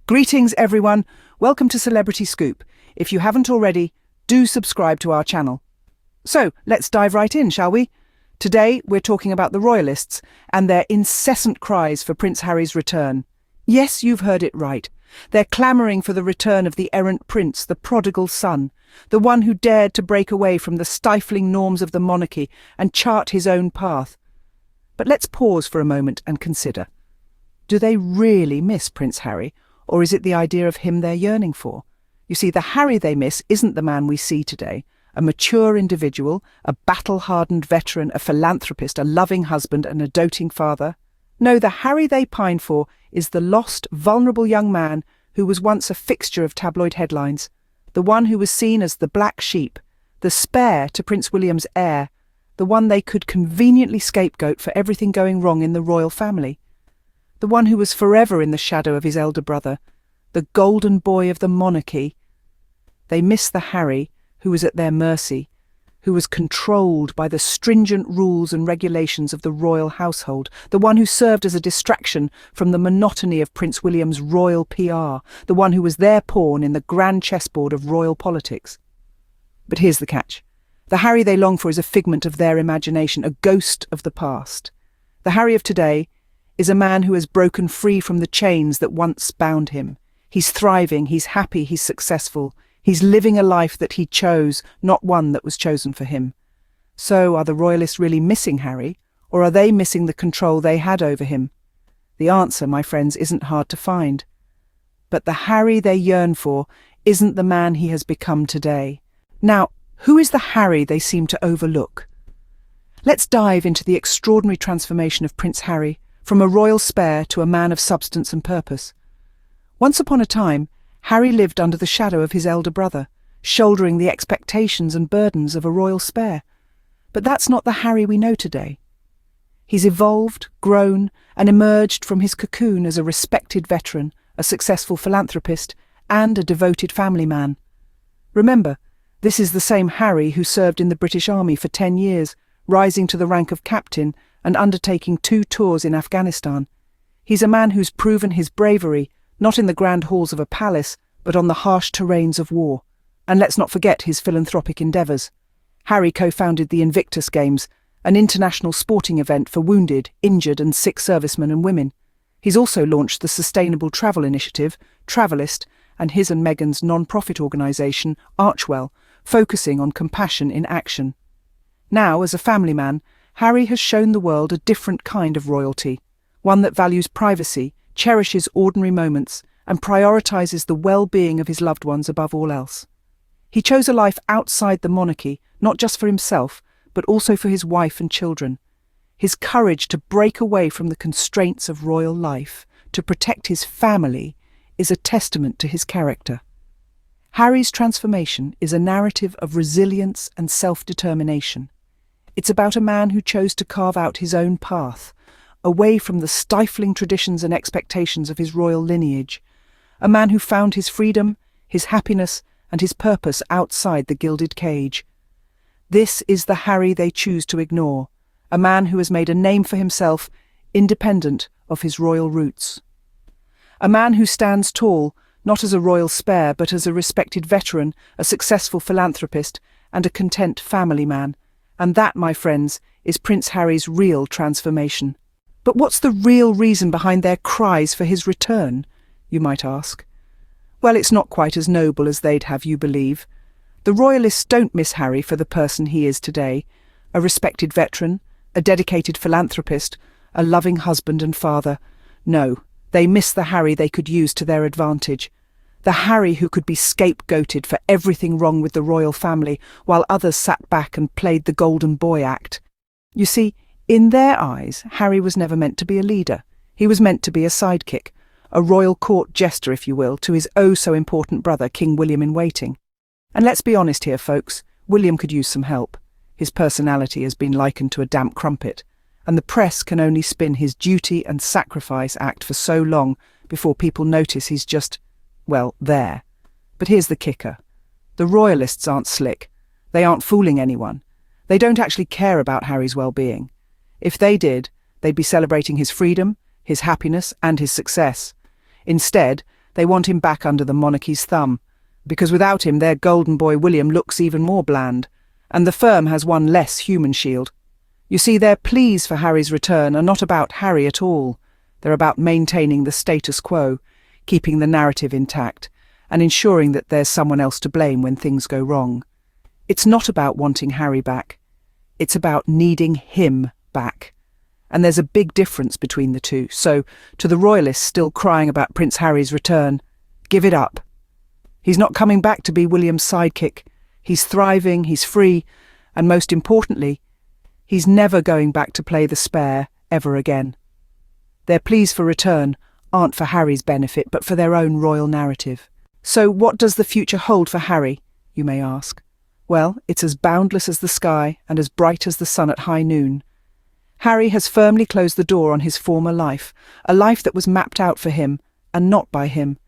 Greetings everyone, welcome to Celebrity Scoop. If you haven't already, do subscribe to our channel. So, let's dive right in, shall we? Today, we're talking about the royalists and their incessant cries for Prince Harry's return. Yes, you've heard it right. They're clamouring for the return of the errant prince, the prodigal son, the one who dared to break away from the stifling norms of the monarchy and chart his own path. But let's pause for a moment and consider. Do they really miss Prince Harry? Or is it the idea of him they're yearning for? You see, the Harry they miss isn't the man we see today. A mature individual, a battle-hardened veteran, a philanthropist, a loving husband and a doting father. No, the Harry they pine for is the lost, vulnerable young man who was once a fixture of tabloid headlines, the one who was seen as the black sheep, the spare to Prince William's heir, the one they could conveniently scapegoat for everything going wrong in the royal family. The one who was forever in the shadow of his elder brother, the golden boy of the monarchy. They miss the Harry who was at their mercy, who was controlled by the stringent rules and regulations of the royal household, the one who served as a distraction from the monotony of Prince William's royal PR, the one who was their pawn in the grand chessboard of royal politics. But here's the catch. The Harry they long for is a figment of their imagination, a ghost of the past. The Harry of today is a man who has broken free from the chains that once bound him. He's thriving, he's happy, he's successful. He's living a life that he chose, not one that was chosen for him. So, are the royalists really missing Harry, or are they missing the control they had over him? The answer, my friends, isn't hard to find. But the Harry they yearn for isn't the man he has become today. Now, who is the Harry they seem to overlook? Let's dive into the extraordinary transformation of Prince Harry, from a royal spare to a man of substance and purpose. Once upon a time, Harry lived under the shadow of his elder brother, shouldering the expectations and burdens of a royal spare. But that's not the Harry we know today. He's evolved, grown, and emerged from his cocoon as a respected veteran, a successful philanthropist, and a devoted family man. Remember, this is the same Harry who served in the British Army for 10 years, rising to the rank of captain and undertaking 2 tours in Afghanistan. He's a man who's proven his bravery, not in the grand halls of a palace, but on the harsh terrains of war. And let's not forget his philanthropic endeavours. Harry co-founded the Invictus Games, an international sporting event for wounded, injured and sick servicemen and women. He's also launched the Sustainable Travel Initiative, Travelist, and his and Meghan's non-profit organisation, Archwell, focusing on compassion in action. Now, as a family man, Harry has shown the world a different kind of royalty, one that values privacy, cherishes ordinary moments, and prioritises the well-being of his loved ones above all else. He chose a life outside the monarchy, not just for himself, but also for his wife and children. His courage to break away from the constraints of royal life, to protect his family, is a testament to his character. Harry's transformation is a narrative of resilience and self-determination. It's about a man who chose to carve out his own path, away from the stifling traditions and expectations of his royal lineage, a man who found his freedom, his happiness, and his purpose outside the gilded cage. This is the Harry they choose to ignore, a man who has made a name for himself, independent of his royal roots. A man who stands tall, not as a royal spare, but as a respected veteran, a successful philanthropist, and a content family man. And that, my friends, is Prince Harry's real transformation. But what's the real reason behind their cries for his return, you might ask? Well, it's not quite as noble as they'd have you believe. The royalists don't miss Harry for the person he is today, a respected veteran, a dedicated philanthropist, a loving husband and father. No, they miss the Harry they could use to their advantage. The Harry who could be scapegoated for everything wrong with the royal family, while others sat back and played the golden boy act. You see, in their eyes, Harry was never meant to be a leader. He was meant to be a sidekick, a royal court jester, if you will, to his oh-so-important brother, King William in waiting. And let's be honest here, folks, William could use some help. His personality has been likened to a damp crumpet, and the press can only spin his duty and sacrifice act for so long before people notice he's just, well, there. But here's the kicker. The royalists aren't slick. They aren't fooling anyone. They don't actually care about Harry's well-being. If they did, they'd be celebrating his freedom, his happiness, and his success. Instead, They want him back under the monarchy's thumb, because without him their golden boy William looks even more bland, and the firm has one less human shield. You see, their pleas for Harry's return are not about Harry at all. They're about maintaining the status quo, keeping the narrative intact, and ensuring that there's someone else to blame when things go wrong. It's not about wanting Harry back. It's about needing him back. And there's a big difference between the two. So, to the royalists still crying about Prince Harry's return, give it up. He's not coming back to be William's sidekick. He's thriving, he's free, and most importantly, he's never going back to play the spare ever again. Their pleas for return aren't for Harry's benefit, but for their own royal narrative. So what does the future hold for Harry, you may ask? Well, it's as boundless as the sky and as bright as the sun at high noon. Harry has firmly closed the door on his former life, a life that was mapped out for him, and not by him.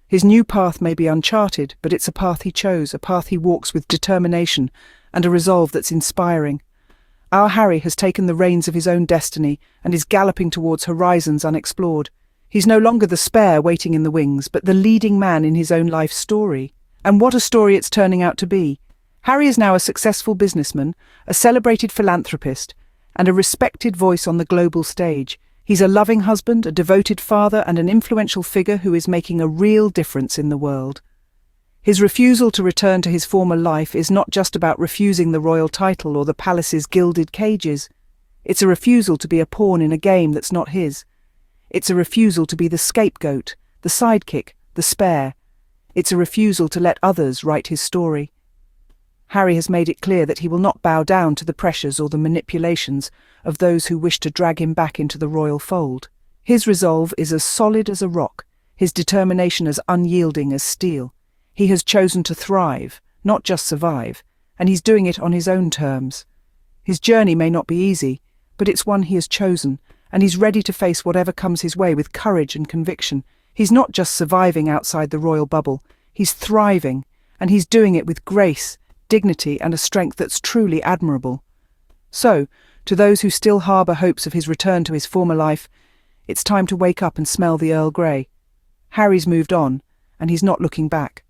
His new path may be uncharted, but it's a path he chose, a path he walks with determination, and a resolve that's inspiring. Our Harry has taken the reins of his own destiny and is galloping towards horizons unexplored. He's no longer the spare waiting in the wings, but the leading man in his own life story. And what a story it's turning out to be. Harry is now a successful businessman, a celebrated philanthropist, and a respected voice on the global stage. He's a loving husband, a devoted father, and an influential figure who is making a real difference in the world. His refusal to return to his former life is not just about refusing the royal title or the palace's gilded cages. It's a refusal to be a pawn in a game that's not his. It's a refusal to be the scapegoat, the sidekick, the spare. It's a refusal to let others write his story. Harry has made it clear that he will not bow down to the pressures or the manipulations of those who wish to drag him back into the royal fold. His resolve is as solid as a rock, his determination as unyielding as steel. He has chosen to thrive, not just survive, and he's doing it on his own terms. His journey may not be easy, but it's one he has chosen, and he's ready to face whatever comes his way with courage and conviction. He's not just surviving outside the royal bubble, he's thriving, and he's doing it with grace, dignity, and a strength that's truly admirable. So, to those who still harbour hopes of his return to his former life, it's time to wake up and smell the Earl Grey. Harry's moved on, and he's not looking back.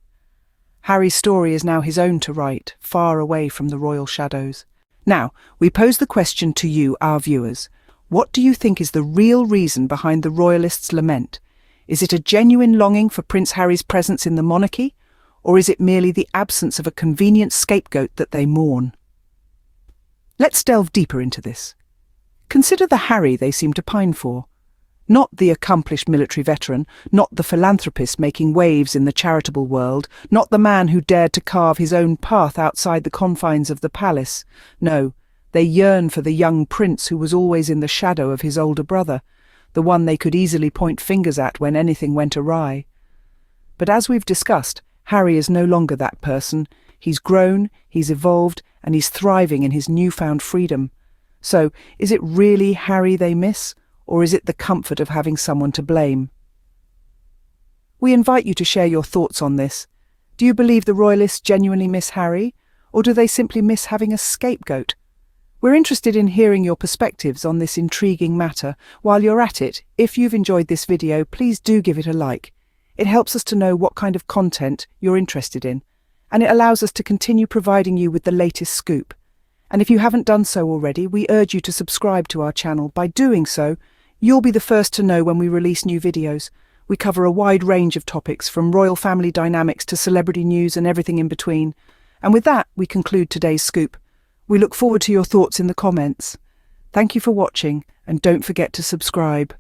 Harry's story is now his own to write, far away from the royal shadows. Now, we pose the question to you, our viewers. What do you think is the real reason behind the royalists' lament? Is it a genuine longing for Prince Harry's presence in the monarchy, or is it merely the absence of a convenient scapegoat that they mourn? Let's delve deeper into this. Consider the Harry they seem to pine for. Not the accomplished military veteran, not the philanthropist making waves in the charitable world, not the man who dared to carve his own path outside the confines of the palace. No, they yearn for the young prince who was always in the shadow of his older brother, the one they could easily point fingers at when anything went awry. But as we've discussed, Harry is no longer that person. He's grown, he's evolved, and he's thriving in his newfound freedom. So, is it really Harry they miss, or is it the comfort of having someone to blame? We invite you to share your thoughts on this. Do you believe the royalists genuinely miss Harry, or do they simply miss having a scapegoat? We're interested in hearing your perspectives on this intriguing matter. While you're at it, if you've enjoyed this video, please do give it a like. It helps us to know what kind of content you're interested in, and it allows us to continue providing you with the latest scoop. And if you haven't done so already, we urge you to subscribe to our channel. By doing so, you'll be the first to know when we release new videos. We cover a wide range of topics, from royal family dynamics to celebrity news and everything in between. And with that, we conclude today's scoop. We look forward to your thoughts in the comments. Thank you for watching, and don't forget to subscribe.